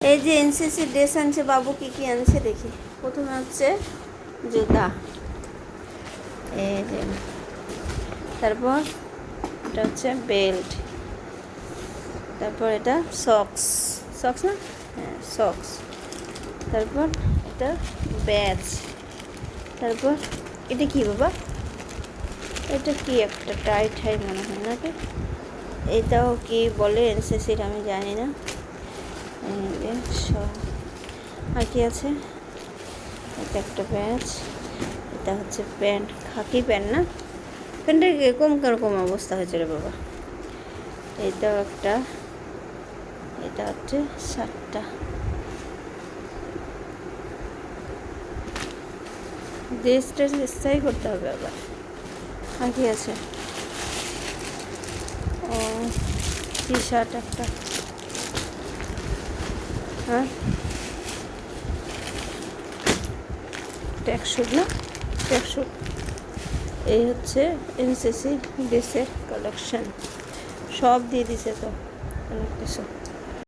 এই যে NCC dress আনছে বাবু, কি কি আনছে দেখি। প্রথমে হচ্ছে জুতা, এই যে, তারপর এটা হচ্ছে বেল্ট, তারপর এটা সক্স, সক্স না, হ্যাঁ সক্স, তারপর এটা ব্যাজ, তারপর এটা কি বাবা, এটা কি একটা টাই ঠাই মনে হয় নাকি, এটাও কি বলে এনসিসির আমি জানি না। আর কি আছে, এটা একটা ব্যাজ, এটা হচ্ছে প্যান্ট, খাকি প্যান্ট না, প্যান্টের এরকম কিরকম অবস্থা হয়েছে রে বাবা। এইটাও একটা, এটা হচ্ছে শার্টটা, ড্রেসটা স্থায়ী করতে হবে আবার। আর কি আছে, ও টি শার্ট একটা, হ্যাঁ ট্র্যাকস্যুট না, ট্র্যাকস্যুট। এই হচ্ছে এনসিসি ড্রেসের কালেকশন, সব দিয়ে দিছে তো অনেক কিছু।